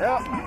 Yeah.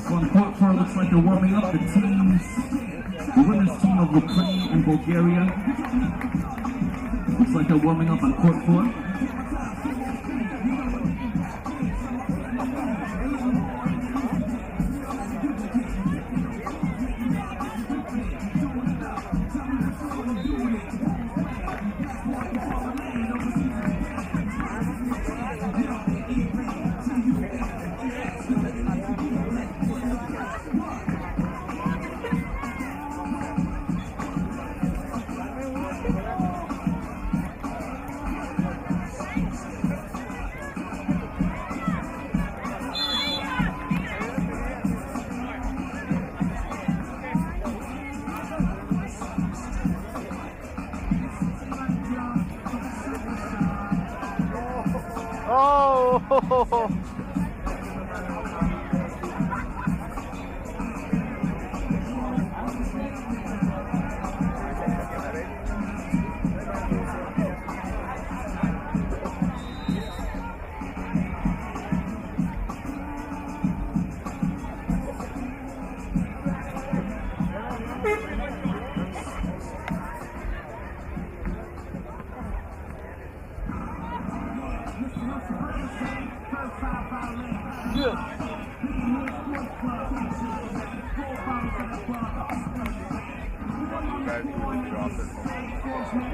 On court four, looks like they're warming up. The women's team of Ukraine and Bulgaria. Looks like they're warming up on court four. Oh!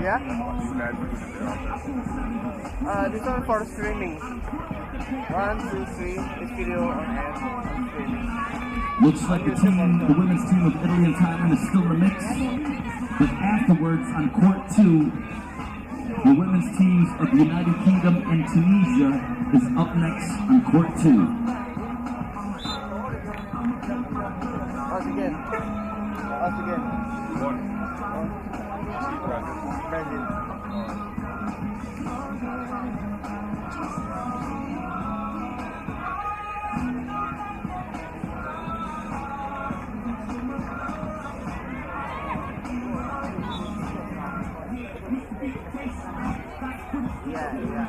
Yeah? This one for streaming. 1, 2, 3. This video on air. Streaming. Looks like the women's team of Italy and Thailand is still in the mix. But afterwards, on court 2, the women's teams of the United Kingdom and Tunisia is up next on court 2. Once again. Brazil. Yeah, yeah.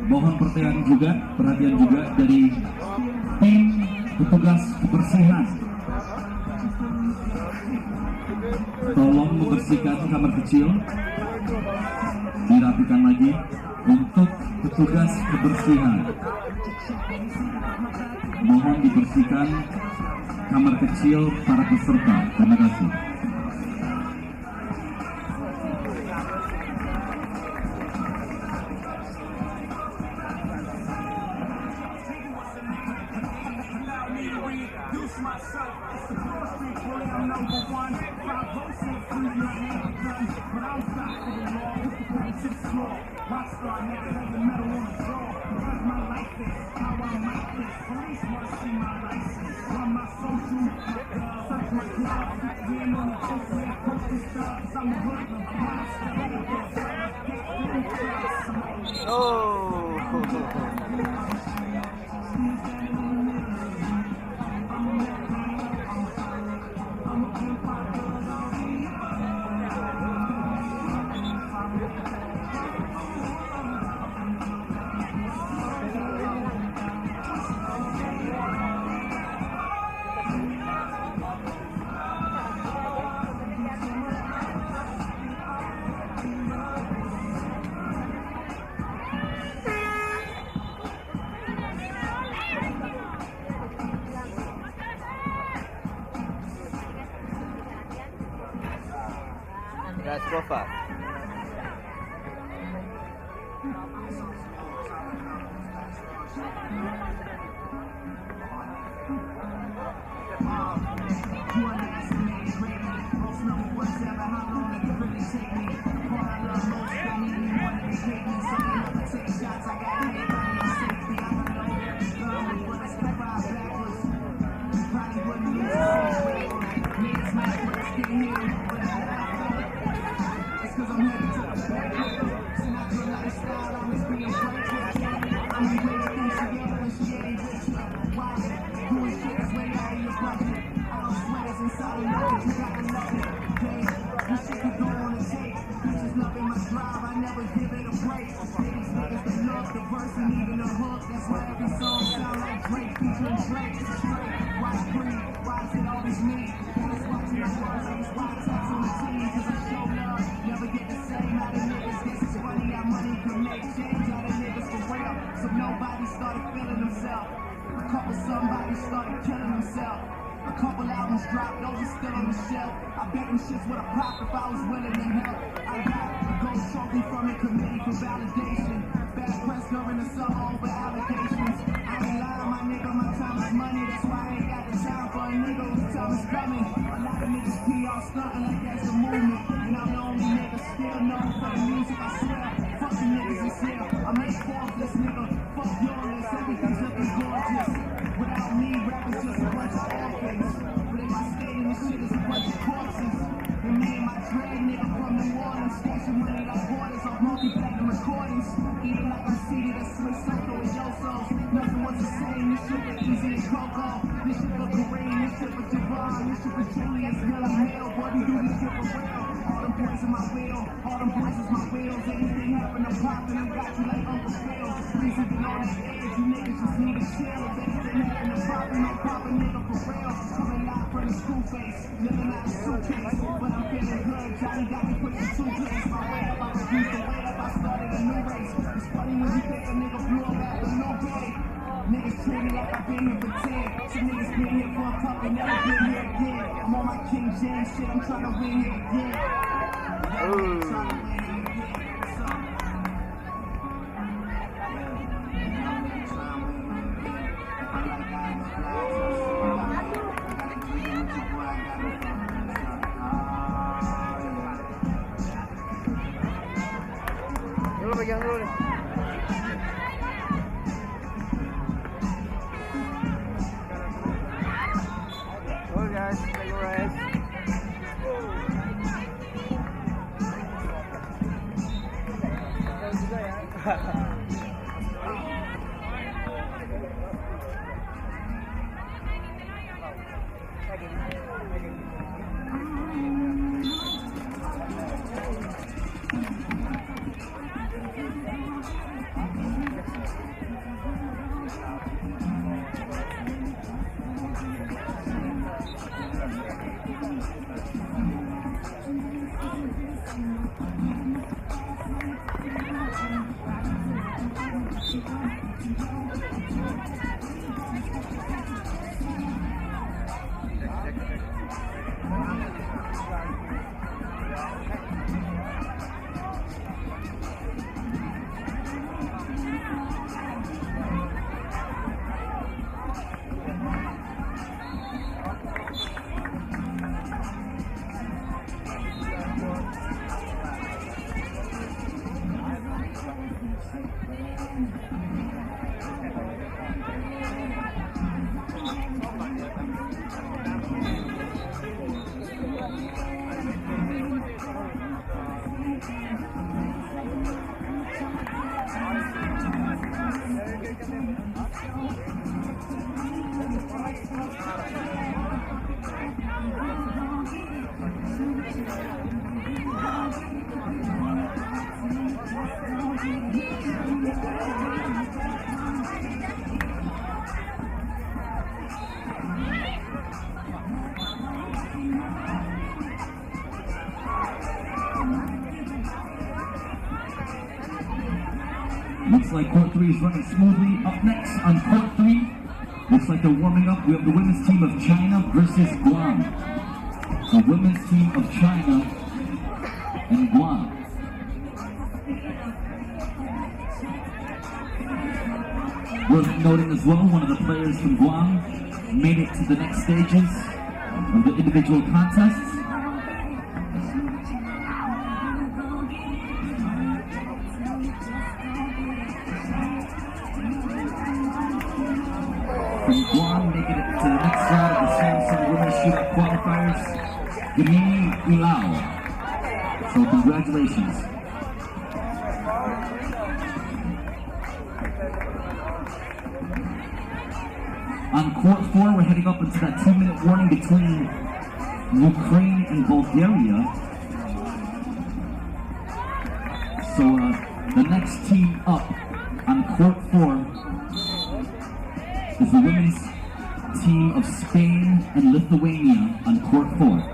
Mohon perhatian juga dari tim petugas kebersihan. Tolong membersihkan kamar kecil, dirapikan lagi untuk petugas kebersihan. Mohon dibersihkan kamar kecil para peserta. Terima kasih. Let's go fast. Somebody started killing himself. A couple albums dropped, those are still on the shelf. I bet them shits would have popped if I was willing to help. I got a gold trophy from the committee for validation. Best press during the summer over allegations. I ain't lying, my nigga, my time is money. That's why I ain't got the time for a nigga whose time is coming. A lot of niggas PR stunting like that's the movement. And I'm the only nigga still known for the music, I swear. Fuck the niggas is here. I make this nigga. Fuck yours, everything's looking gorgeous. Without me, rappers just a bunch of orphans. But in my stadium, this shit is a bunch of corpses. And me and my dread nigga from New Orleans, stashing money like borders on multi-platinum recordings. Eating like I'm seated at Swiss Soto and Yosos. Nothing was the same, this shit was easy as Coco. This shit for Kareem, this shit for Javon, this shit for Julius, Miller, Hale. Boy, we do this shit for real. All them boys in my wheel, all them boys is my wheels. Anything happen, I'm popping, I got you like Uncle Phil. Please have been on the edge, you niggas just need a chill. If anything happen, I'm popping, I'm popping, nigga, for real. Coming live from the school face, living out of suitcase. But I'm feeling good, Johnny got me pushing 2 plays. My way up, I refuse to wait up, I started a new race. It's funny when you think a nigga I've been here for 10. Some niggas been here for a couple, never been here again. I'm on my King James shit, I'm trying to win here again. Ooh. Trying to win here again. What's up? Dulu pegang dulu nih. Oh guys, take a rest. Looks like court 3 is running smoothly. Up next on court 3, looks like they're warming up. We have the women's team of China versus Guam. The women's team of China and Guam. Worth noting as well, one of the players from Guam made it to the next stages of the individual contests. From Guam making it to the next round of the Samsung Women's Shootout Qualifiers, Ganini Ilao. So congratulations. On court 4, we're heading up into that 2-minute warning between Ukraine and Bulgaria. So the next team up on court 4 is the women's team of Spain and Lithuania on court 4.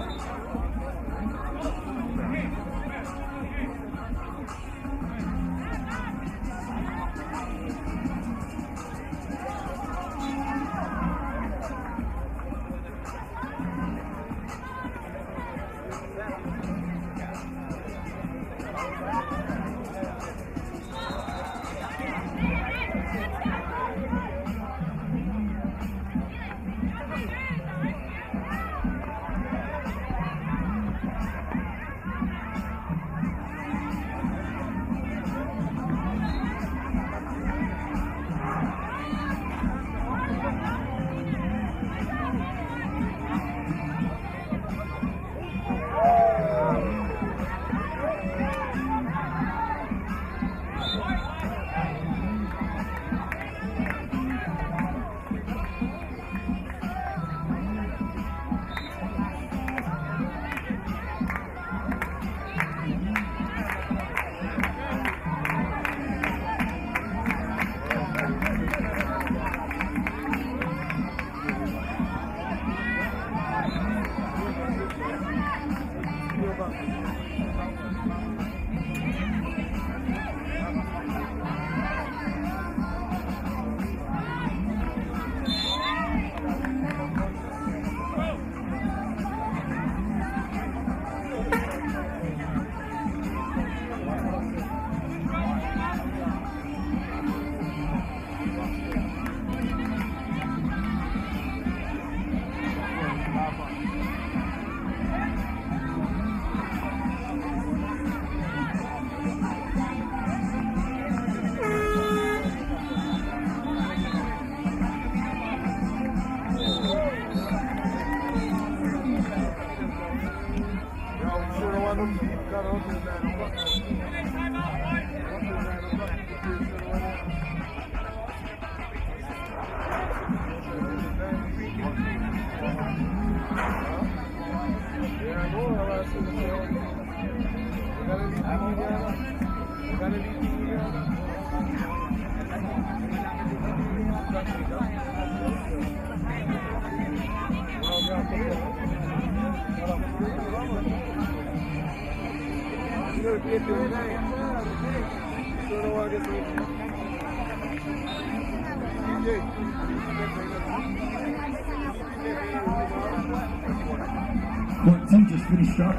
Court 2 just finished up.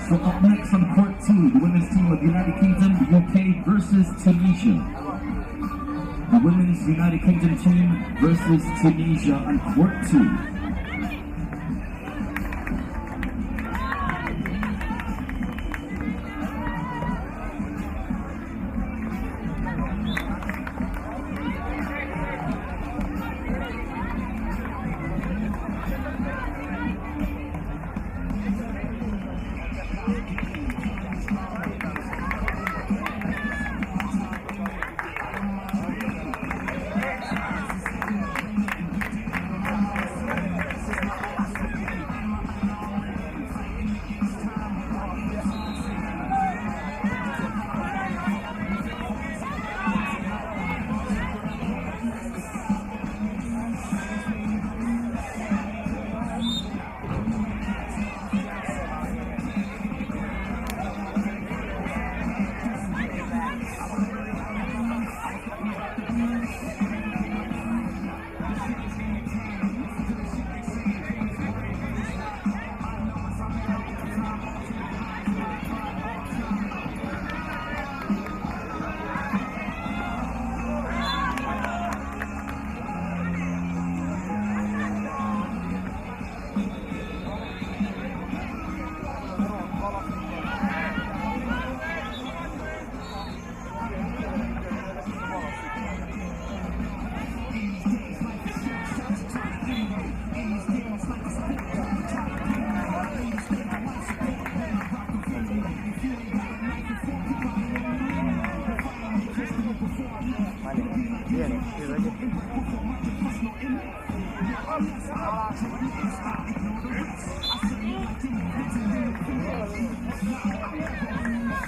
So up next on Court 2, the women's team of United Kingdom, UK versus Tunisia. The women's United Kingdom team versus Tunisia on Court 2.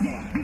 Yeah.